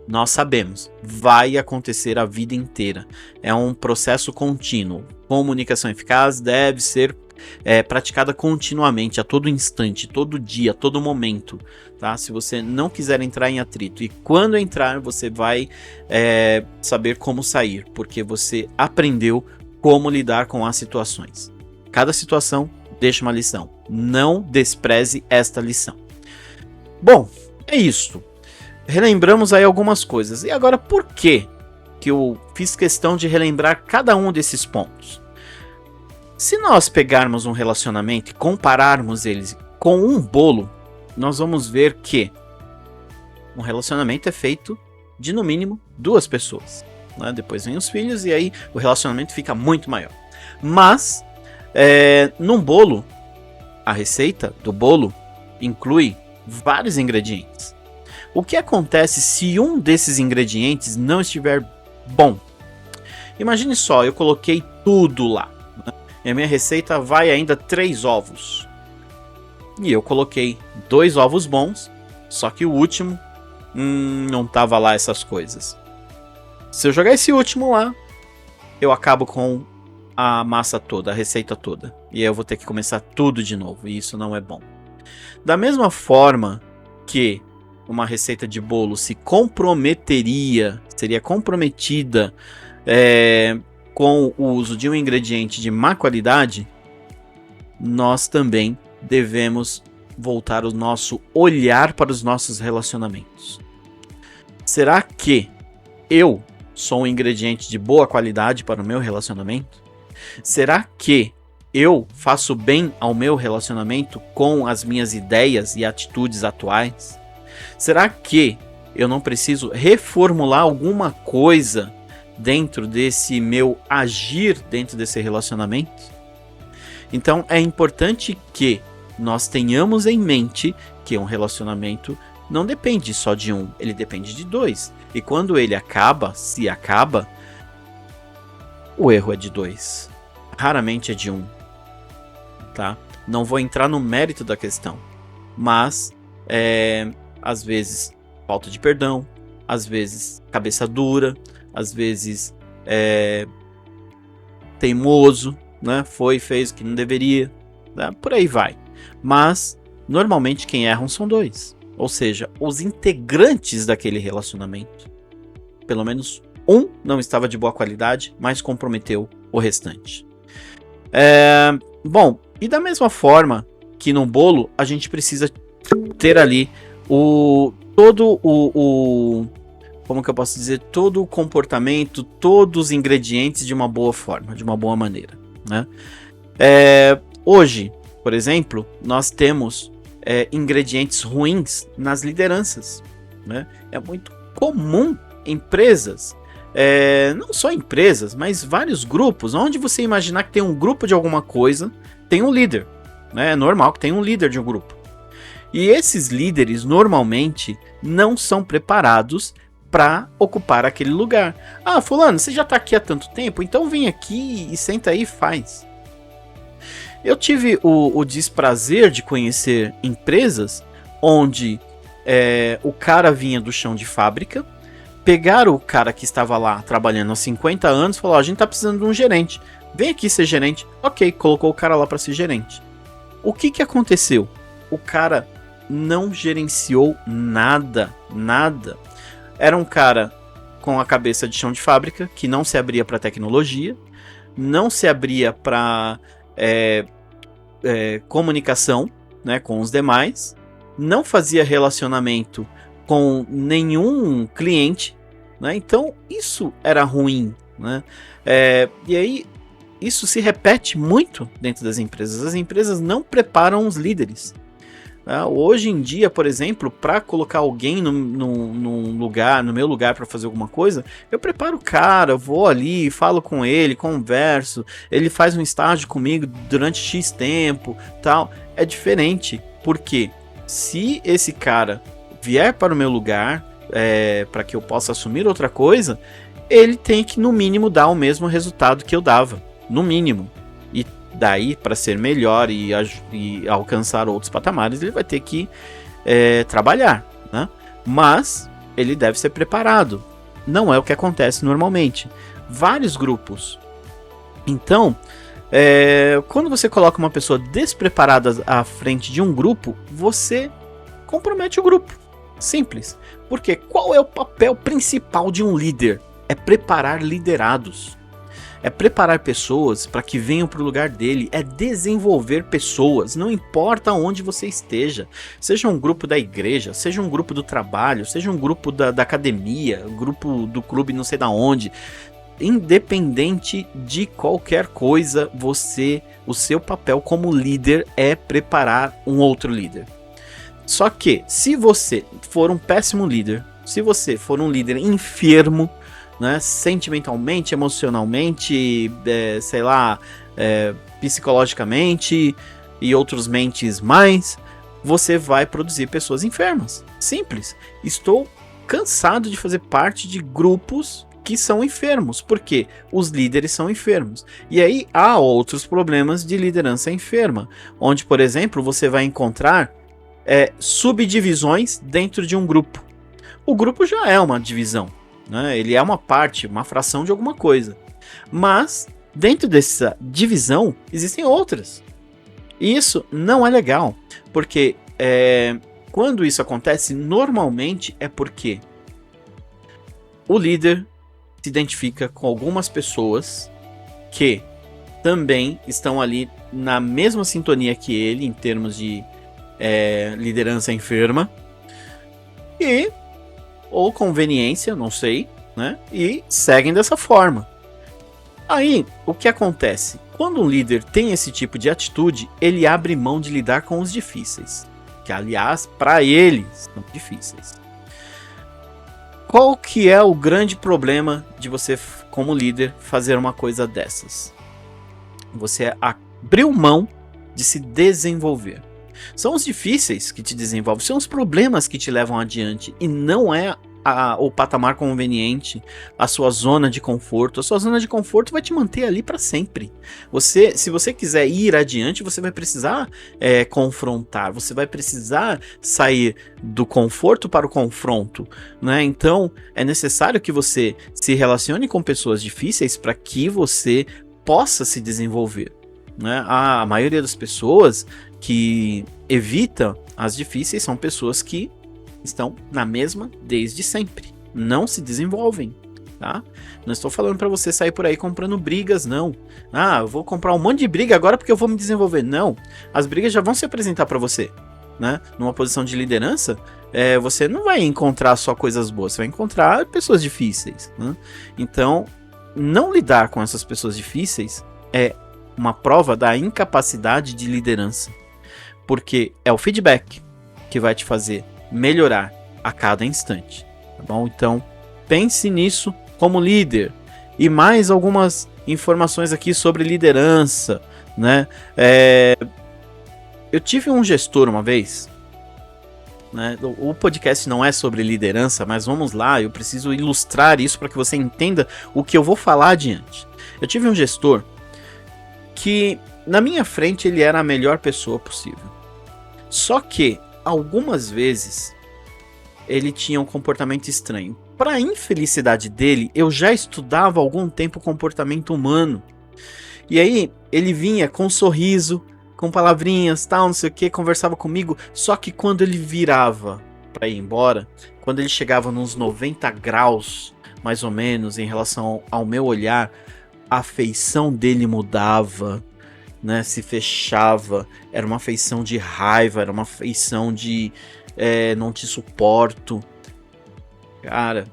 nós sabemos, vai acontecer a vida inteira. É um processo contínuo. Comunicação eficaz deve ser praticada continuamente, a todo instante, todo dia, a todo momento, tá? Se você não quiser entrar em atrito, e quando entrar, você vai saber como sair, porque você aprendeu como lidar com as situações. Cada situação deixa uma lição. Não despreze esta lição. Bom, é isso. Relembramos aí algumas coisas. E agora, por que eu fiz questão de relembrar cada um desses pontos? Se nós pegarmos um relacionamento e compararmos eles com um bolo, nós vamos ver que um relacionamento é feito de no mínimo 2 pessoas, né? Depois vem os filhos e aí o relacionamento fica muito maior. Mas num bolo, a receita do bolo inclui vários ingredientes. O que acontece se um desses ingredientes não estiver bom? Imagine só, eu coloquei tudo lá, né? E a minha receita vai ainda 3 ovos. E eu coloquei 2 ovos bons, só que o último não tava lá essas coisas. Se eu jogar esse último lá, eu acabo com a massa toda, a receita toda. E aí eu vou ter que começar tudo de novo, e isso não é bom. Da mesma forma que uma receita de bolo se comprometeria, seria comprometida com o uso de um ingrediente de má qualidade, nós também devemos voltar o nosso olhar para os nossos relacionamentos. Será que eu sou um ingrediente de boa qualidade para o meu relacionamento? Será que eu faço bem ao meu relacionamento com as minhas ideias e atitudes atuais? Será que eu não preciso reformular alguma coisa dentro desse meu agir dentro desse relacionamento? Então é importante que nós tenhamos em mente que um relacionamento não depende só de um, ele depende de 2. E quando ele acaba, se acaba, o erro é de 2. Raramente é de 1. Tá? Não vou entrar no mérito da questão, mas às vezes falta de perdão, às vezes cabeça dura, às vezes teimoso, né? Fez o que não deveria, né? Por aí vai. Mas normalmente quem erram são 2, ou seja, os integrantes daquele relacionamento. Pelo menos um não estava de boa qualidade, mas comprometeu o restante. Bom, e da mesma forma que no bolo a gente precisa ter ali como que eu posso dizer, todo o comportamento, todos os ingredientes de uma boa forma, de uma boa maneira, né? Hoje, por exemplo, nós temos ingredientes ruins nas lideranças, né? É muito comum empresas, não só empresas, mas vários grupos, onde você imaginar que tem um grupo de alguma coisa, tem um líder, né? É normal que tenha um líder de um grupo. E esses líderes normalmente não são preparados para ocupar aquele lugar. Ah, fulano, você já está aqui há tanto tempo, então vem aqui e senta aí e faz. Eu tive o desprazer de conhecer empresas onde o cara vinha do chão de fábrica, pegaram o cara que estava lá trabalhando há 50 anos e falaram: a gente está precisando de um gerente, vem aqui ser gerente. Ok, colocou o cara lá para ser gerente. O que aconteceu? O cara não gerenciou nada. Era um cara com a cabeça de chão de fábrica, que não se abria para tecnologia, não se abria para comunicação, né, com os demais, não fazia relacionamento com nenhum cliente, né? Então isso era ruim, né? E aí isso se repete muito dentro das empresas. As empresas não preparam os líderes. Hoje em dia, por exemplo, para colocar alguém no meu lugar para fazer alguma coisa, eu preparo o cara, vou ali, falo com ele, converso, ele faz um estágio comigo durante X tempo, tal. É diferente, porque se esse cara vier para o meu lugar, para que eu possa assumir outra coisa, ele tem que no mínimo dar o mesmo resultado que eu dava, no mínimo. E daí, para ser melhor e alcançar outros patamares, ele vai ter que trabalhar, né? Mas ele deve ser preparado. Não é o que acontece normalmente. Vários grupos. Então, quando você coloca uma pessoa despreparada à frente de um grupo, você compromete o grupo. Simples. Porque qual é o papel principal de um líder? É preparar liderados. É preparar pessoas para que venham para o lugar dele, é desenvolver pessoas, não importa onde você esteja, seja um grupo da igreja, seja um grupo do trabalho, seja um grupo da academia, um grupo do clube não sei da onde, independente de qualquer coisa, o seu papel como líder é preparar um outro líder. Só que, se você for um péssimo líder, se você for um líder enfermo, né, sentimentalmente, emocionalmente, psicologicamente e outros mentes mais, você vai produzir pessoas enfermas. Simples. Estou cansado de fazer parte de grupos que são enfermos, porque os líderes são enfermos. E aí há outros problemas de liderança enferma, onde, por exemplo, você vai encontrar subdivisões dentro de um grupo. O grupo já é uma divisão, né? Ele é uma parte, uma fração de alguma coisa. Mas, dentro dessa divisão, existem outras. E isso não é legal, porque quando isso acontece, normalmente é porque o líder se identifica com algumas pessoas que também estão ali na mesma sintonia que ele, em termos de liderança enferma, ou conveniência, não sei, né? E seguem dessa forma. Aí, o que acontece? Quando um líder tem esse tipo de atitude, ele abre mão de lidar com os difíceis, que aliás, para ele, são difíceis. Qual que é o grande problema de você, como líder, fazer uma coisa dessas? Você abriu mão de se desenvolver. São os difíceis que te desenvolvem, são os problemas que te levam adiante, e não é o patamar conveniente, a sua zona de conforto. A sua zona de conforto vai te manter ali para sempre. Se você quiser ir adiante, você vai precisar confrontar, você vai precisar sair do conforto para o confronto, né? Então é necessário que você se relacione com pessoas difíceis para que você possa se desenvolver, né? A maioria das pessoas que evita as difíceis são pessoas que estão na mesma desde sempre, não se desenvolvem, tá? Não estou falando para você sair por aí comprando brigas, não. Eu vou comprar um monte de briga agora porque eu vou me desenvolver. Não, as brigas já vão se apresentar para você, né? Numa posição de liderança, você não vai encontrar só coisas boas, você vai encontrar pessoas difíceis, né? Então, não lidar com essas pessoas difíceis é uma prova da incapacidade de liderança, porque é o feedback que vai te fazer melhorar a cada instante, tá bom? Então, pense nisso como líder. E mais algumas informações aqui sobre liderança, né? Eu tive um gestor uma vez, né? O podcast não é sobre liderança, mas vamos lá, eu preciso ilustrar isso para que você entenda o que eu vou falar adiante. Eu tive um gestor que, na minha frente, ele era a melhor pessoa possível. Só que algumas vezes ele tinha um comportamento estranho. Para infelicidade dele, eu já estudava há algum tempo o comportamento humano. E aí ele vinha com um sorriso, com palavrinhas, tal, não sei o que, conversava comigo. Só que quando ele virava para ir embora, quando ele chegava nos 90 graus, mais ou menos, em relação ao meu olhar, a feição dele mudava, né, se fechava, era uma feição de raiva, era uma feição de não te suporto. Cara,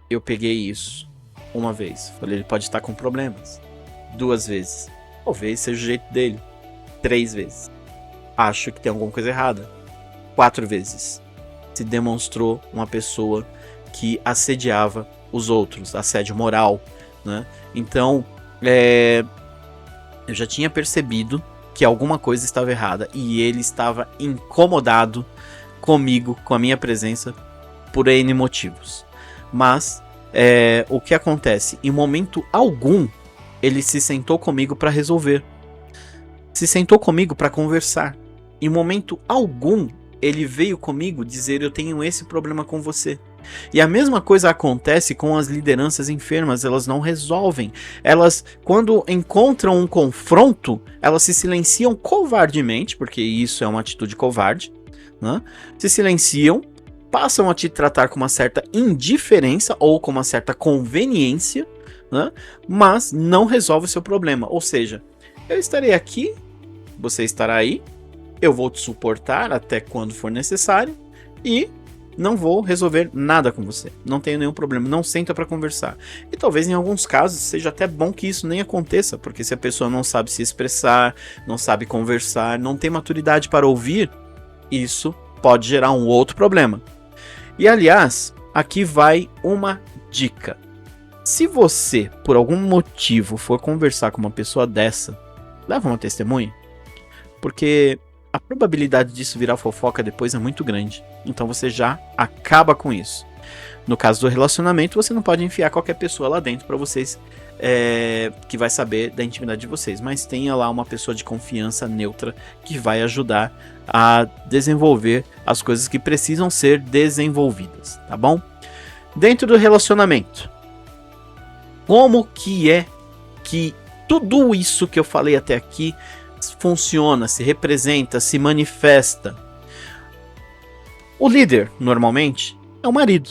eu peguei isso uma vez, falei, ele pode estar com problemas. 2 vezes, talvez seja o jeito dele. 3 vezes, acho que tem alguma coisa errada. 4 vezes, se demonstrou uma pessoa que assediava os outros, assédio moral, né? Então, eu já tinha percebido que alguma coisa estava errada e ele estava incomodado comigo, com a minha presença, por N motivos. Mas o que acontece? Em momento algum, ele se sentou comigo para resolver. Se sentou comigo para conversar. Em momento algum, ele veio comigo dizer: eu tenho esse problema com você. E a mesma coisa acontece com as lideranças enfermas, elas não resolvem. Elas, quando encontram um confronto, elas se silenciam covardemente, porque isso é uma atitude covarde, né? Se silenciam, passam a te tratar com uma certa indiferença ou com uma certa conveniência, né? Mas não resolve o seu problema. Ou seja, eu estarei aqui, você estará aí, eu vou te suportar até quando for necessário e não vou resolver nada com você. Não tenho nenhum problema, não senta para conversar. E talvez em alguns casos seja até bom que isso nem aconteça, porque se a pessoa não sabe se expressar, não sabe conversar, não tem maturidade para ouvir, isso pode gerar um outro problema. E aliás, aqui vai uma dica. Se você, por algum motivo, for conversar com uma pessoa dessa, leva uma testemunha, porque a probabilidade disso virar fofoca depois é muito grande. Então você já acaba com isso. No caso do relacionamento, você não pode enfiar qualquer pessoa lá dentro para vocês, que vai saber da intimidade de vocês. Mas tenha lá uma pessoa de confiança neutra que vai ajudar a desenvolver as coisas que precisam ser desenvolvidas, tá bom? Dentro do relacionamento, como que é que tudo isso que eu falei até aqui funciona, se representa, se manifesta? O líder, normalmente, é o marido.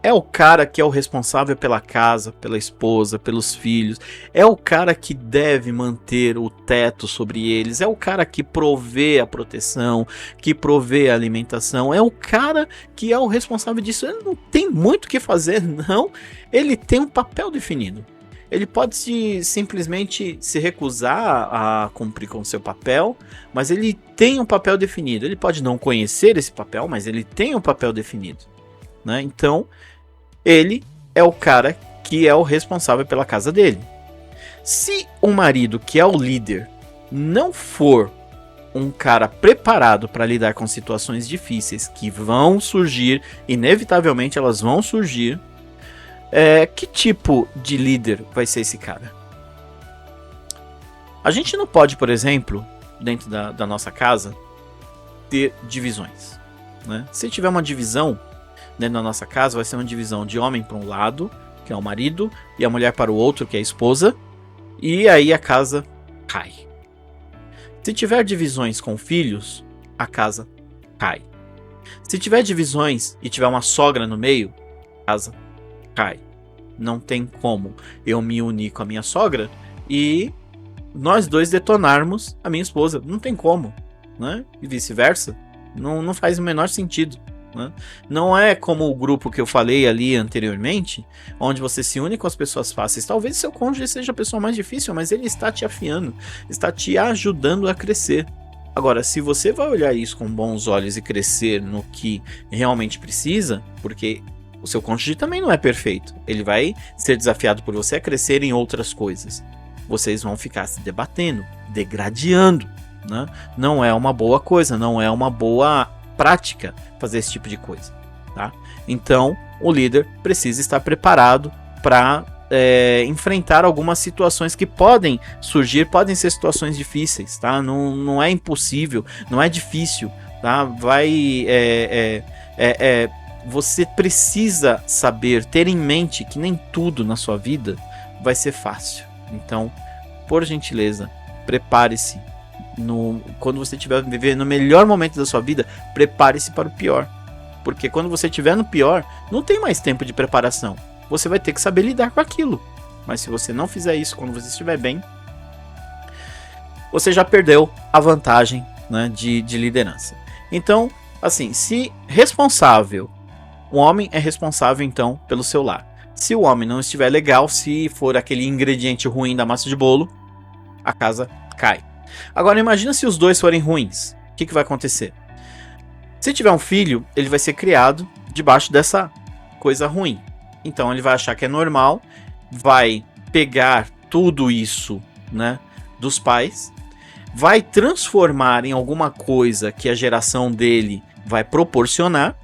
É o cara que é o responsável pela casa, pela esposa, pelos filhos. É o cara que deve manter o teto sobre eles. É o cara que provê a proteção, que provê a alimentação. É o cara que é o responsável disso. Ele não tem muito o que fazer, não. Ele tem um papel definido. Ele pode simplesmente se recusar a cumprir com o seu papel, mas ele tem um papel definido. Ele pode não conhecer esse papel, mas ele tem um papel definido, né? Então, ele é o cara que é o responsável pela casa dele. Se o marido, que é o líder, não for um cara preparado para lidar com situações difíceis que vão surgir, inevitavelmente elas vão surgir, que tipo de líder vai ser esse cara? A gente não pode, por exemplo, dentro da nossa casa, ter divisões, né? Se tiver uma divisão dentro da nossa casa, vai ser uma divisão de homem para um lado, que é o marido, e a mulher para o outro, que é a esposa, e aí a casa cai. Se tiver divisões com filhos, a casa cai. Se tiver divisões e tiver uma sogra no meio, a casa cai. Não tem como eu me unir com a minha sogra e nós dois detonarmos a minha esposa. Não tem como, né? E vice-versa. Não faz o menor sentido, né? Não é como o grupo que eu falei ali anteriormente, onde você se une com as pessoas fáceis. Talvez seu cônjuge seja a pessoa mais difícil, mas ele está te afiando, está te ajudando a crescer. Agora, se você vai olhar isso com bons olhos e crescer no que realmente precisa, porque o seu cônjuge também não é perfeito. Ele vai ser desafiado por você a crescer em outras coisas. Vocês vão ficar se debatendo, degradando, né? Não é uma boa coisa, não é uma boa prática fazer esse tipo de coisa, tá? Então, o líder precisa estar preparado para enfrentar algumas situações que podem surgir, podem ser situações difíceis, tá? Não é impossível, não é difícil, tá? Você precisa saber, ter em mente que nem tudo na sua vida vai ser fácil. Então, por gentileza, prepare-se. Quando você estiver vivendo no melhor momento da sua vida, prepare-se para o pior. Porque quando você estiver no pior, não tem mais tempo de preparação. Você vai ter que saber lidar com aquilo. Mas se você não fizer isso quando você estiver bem, você já perdeu a vantagem, né, de liderança. Então, assim, se responsável, o homem é responsável então pelo seu lar. Se o homem não estiver legal, se for aquele ingrediente ruim da massa de bolo, a casa cai. Agora imagina se os dois forem ruins. O que vai acontecer? Se tiver um filho, ele vai ser criado debaixo dessa coisa ruim. Então ele vai achar que é normal, vai pegar tudo isso, né, dos pais, vai transformar em alguma coisa que a geração dele vai proporcionar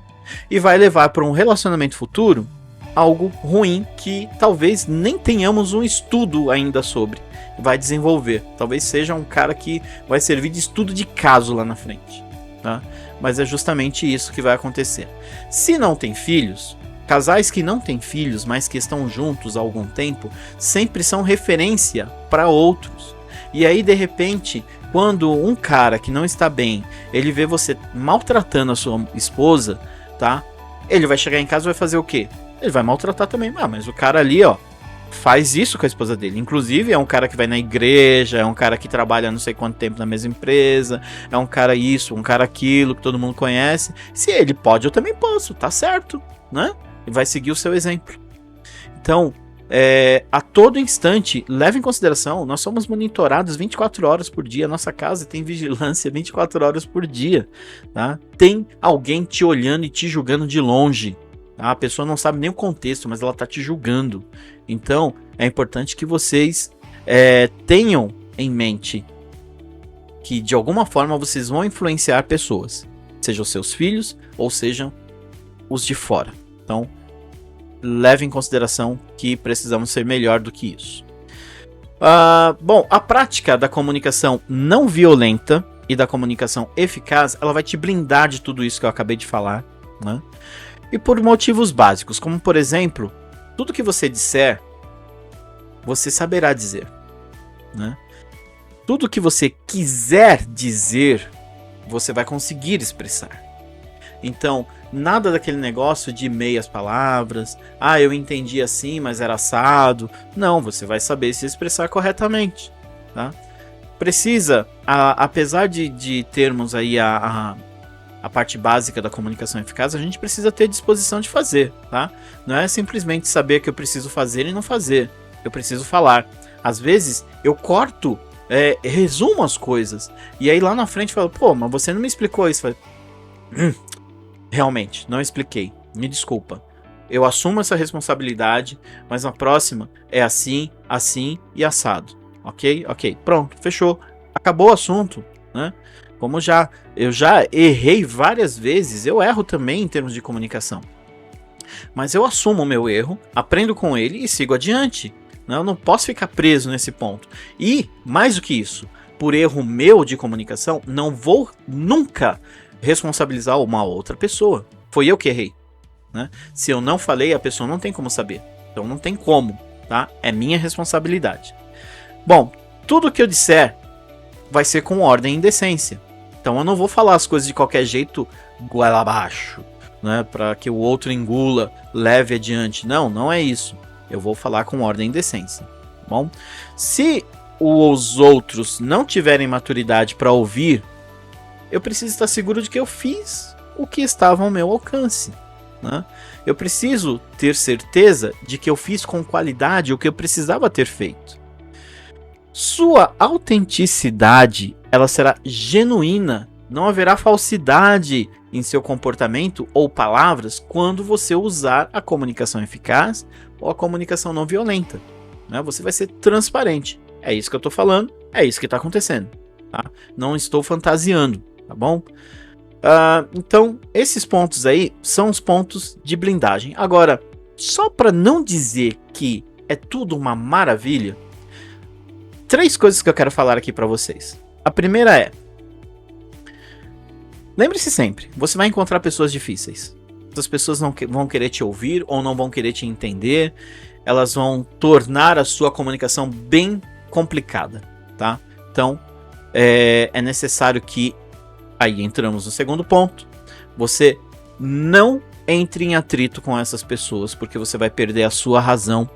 e vai levar para um relacionamento futuro algo ruim que talvez nem tenhamos um estudo ainda sobre. Vai desenvolver. Talvez seja um cara que vai servir de estudo de caso lá na frente, tá? Mas é justamente isso que vai acontecer. Se não tem filhos, casais que não têm filhos, mas que estão juntos há algum tempo, sempre são referência para outros. E aí, de repente, quando um cara que não está bem, ele vê você maltratando a sua esposa, tá? Ele vai chegar em casa e vai fazer o quê? Ele vai maltratar também. Ah, mas o cara ali, ó, faz isso com a esposa dele. Inclusive, é um cara que vai na igreja, é um cara que trabalha não sei quanto tempo na mesma empresa, é um cara isso, um cara aquilo, que todo mundo conhece. Se ele pode, eu também posso, tá certo, né? E vai seguir o seu exemplo. Então, a todo instante, leve em consideração, nós somos monitorados 24 horas por dia, nossa casa tem vigilância 24 horas por dia, tá? Tem alguém te olhando e te julgando de longe. A pessoa não sabe nem o contexto, mas ela tá te julgando. Então, é importante que vocês tenham em mente que, de alguma forma, vocês vão influenciar pessoas. Sejam os seus filhos, ou sejam os de fora. Então, leve em consideração que precisamos ser melhor do que isso. Bom, a prática da comunicação não violenta e da comunicação eficaz, ela vai te blindar de tudo isso que eu acabei de falar, né? E por motivos básicos, como por exemplo, tudo que você disser, você saberá dizer, né? Tudo que você quiser dizer, você vai conseguir expressar. Então, nada daquele negócio de meias palavras, eu entendi assim, mas era assado. Não, você vai saber se expressar corretamente, tá? Precisa, apesar de termos aí a parte básica da comunicação eficaz, a gente precisa ter disposição de fazer, tá? Não é simplesmente saber que eu preciso fazer e não fazer. Eu preciso falar. Às vezes, eu corto, resumo as coisas, e aí lá na frente eu falo, mas você não me explicou isso. Eu falo, realmente, não expliquei. Me desculpa. Eu assumo essa responsabilidade, mas na próxima é assim, assim e assado. Ok? Ok. Pronto, fechou. Acabou o assunto, né? Como eu já errei várias vezes, eu erro também em termos de comunicação. Mas eu assumo o meu erro, aprendo com ele e sigo adiante. Eu não posso ficar preso nesse ponto. E, mais do que isso, por erro meu de comunicação, não vou nunca responsabilizar uma outra pessoa. Foi eu que errei, né? Se eu não falei, a pessoa não tem como saber. Então não tem como, tá? É minha responsabilidade. Bom, tudo que eu disser vai ser com ordem e decência. Então eu não vou falar as coisas de qualquer jeito, goela abaixo, né? Para que o outro engula, leve adiante. Não, não é isso. Eu vou falar com ordem e decência. Bom, se os outros não tiverem maturidade para ouvir, eu preciso estar seguro de que eu fiz o que estava ao meu alcance, né? Eu preciso ter certeza de que eu fiz com qualidade o que eu precisava ter feito. Sua autenticidade, ela será genuína, não haverá falsidade em seu comportamento ou palavras quando você usar a comunicação eficaz ou a comunicação não violenta, né? Você vai ser transparente. É isso que eu estou falando, é isso que está acontecendo, tá? Não estou fantasiando. Tá bom? Então, esses pontos aí são os pontos de blindagem. Agora, só para não dizer que é tudo uma maravilha, 3 coisas que eu quero falar aqui para vocês. A primeira é: lembre-se sempre, você vai encontrar pessoas difíceis. Essas pessoas não vão querer te ouvir ou não vão querer te entender. Elas vão tornar a sua comunicação bem complicada, tá? Então, é necessário que, aí entramos no segundo ponto, você não entre em atrito com essas pessoas, porque você vai perder a sua razão.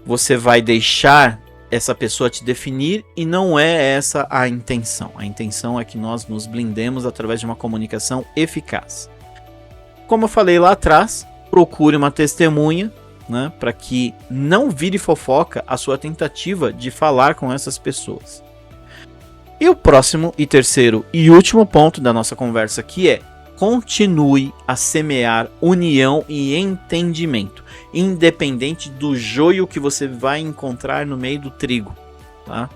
Você vai deixar essa pessoa te definir e não é essa a intenção. A intenção é que nós nos blindemos através de uma comunicação eficaz. Como eu falei lá atrás, procure uma testemunha, né, para que não vire fofoca a sua tentativa de falar com essas pessoas. E o próximo e terceiro e último ponto da nossa conversa aqui é: continue a semear união e entendimento, independente do joio que você vai encontrar no meio do trigo, tá?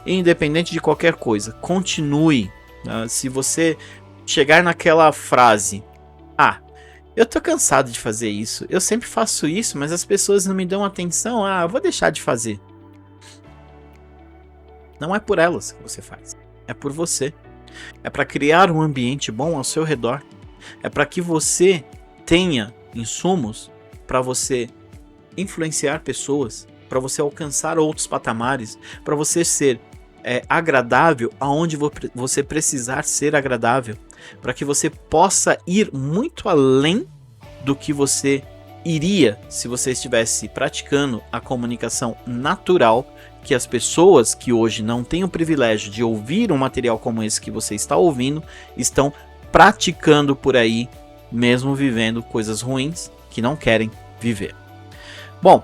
Independente de qualquer coisa, continue. Tá? Se você chegar naquela frase: eu tô cansado de fazer isso, eu sempre faço isso, mas as pessoas não me dão atenção, eu vou deixar de fazer. Não é por elas que você faz, é por você. É para criar um ambiente bom ao seu redor. É para que você tenha insumos para você influenciar pessoas, para você alcançar outros patamares, para você ser agradável aonde você precisar ser agradável, para que você possa ir muito além do que você iria se você estivesse praticando a comunicação natural que as pessoas que hoje não têm o privilégio de ouvir um material como esse que você está ouvindo, estão praticando por aí, mesmo vivendo coisas ruins que não querem viver. Bom,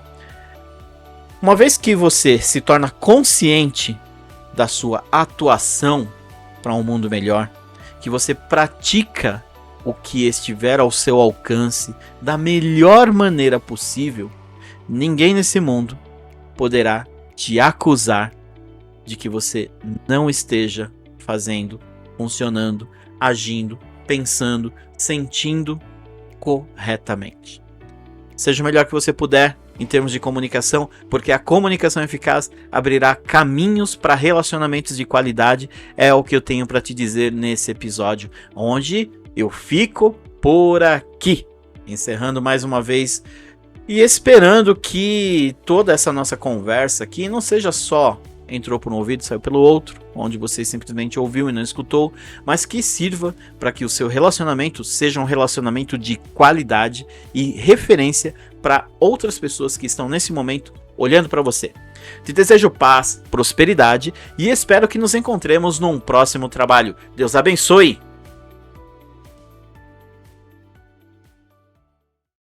uma vez que você se torna consciente da sua atuação para um mundo melhor, que você pratica o que estiver ao seu alcance da melhor maneira possível, ninguém nesse mundo poderá te acusar de que você não esteja fazendo, funcionando, agindo, pensando, sentindo corretamente. Seja o melhor que você puder em termos de comunicação, porque a comunicação eficaz abrirá caminhos para relacionamentos de qualidade. É o que eu tenho para te dizer nesse episódio, onde eu fico por aqui, encerrando mais uma vez e esperando que toda essa nossa conversa aqui não seja só entrou por um ouvido e saiu pelo outro, onde você simplesmente ouviu e não escutou, mas que sirva para que o seu relacionamento seja um relacionamento de qualidade e referência para outras pessoas que estão nesse momento olhando para você. Te desejo paz, prosperidade e espero que nos encontremos num próximo trabalho. Deus abençoe!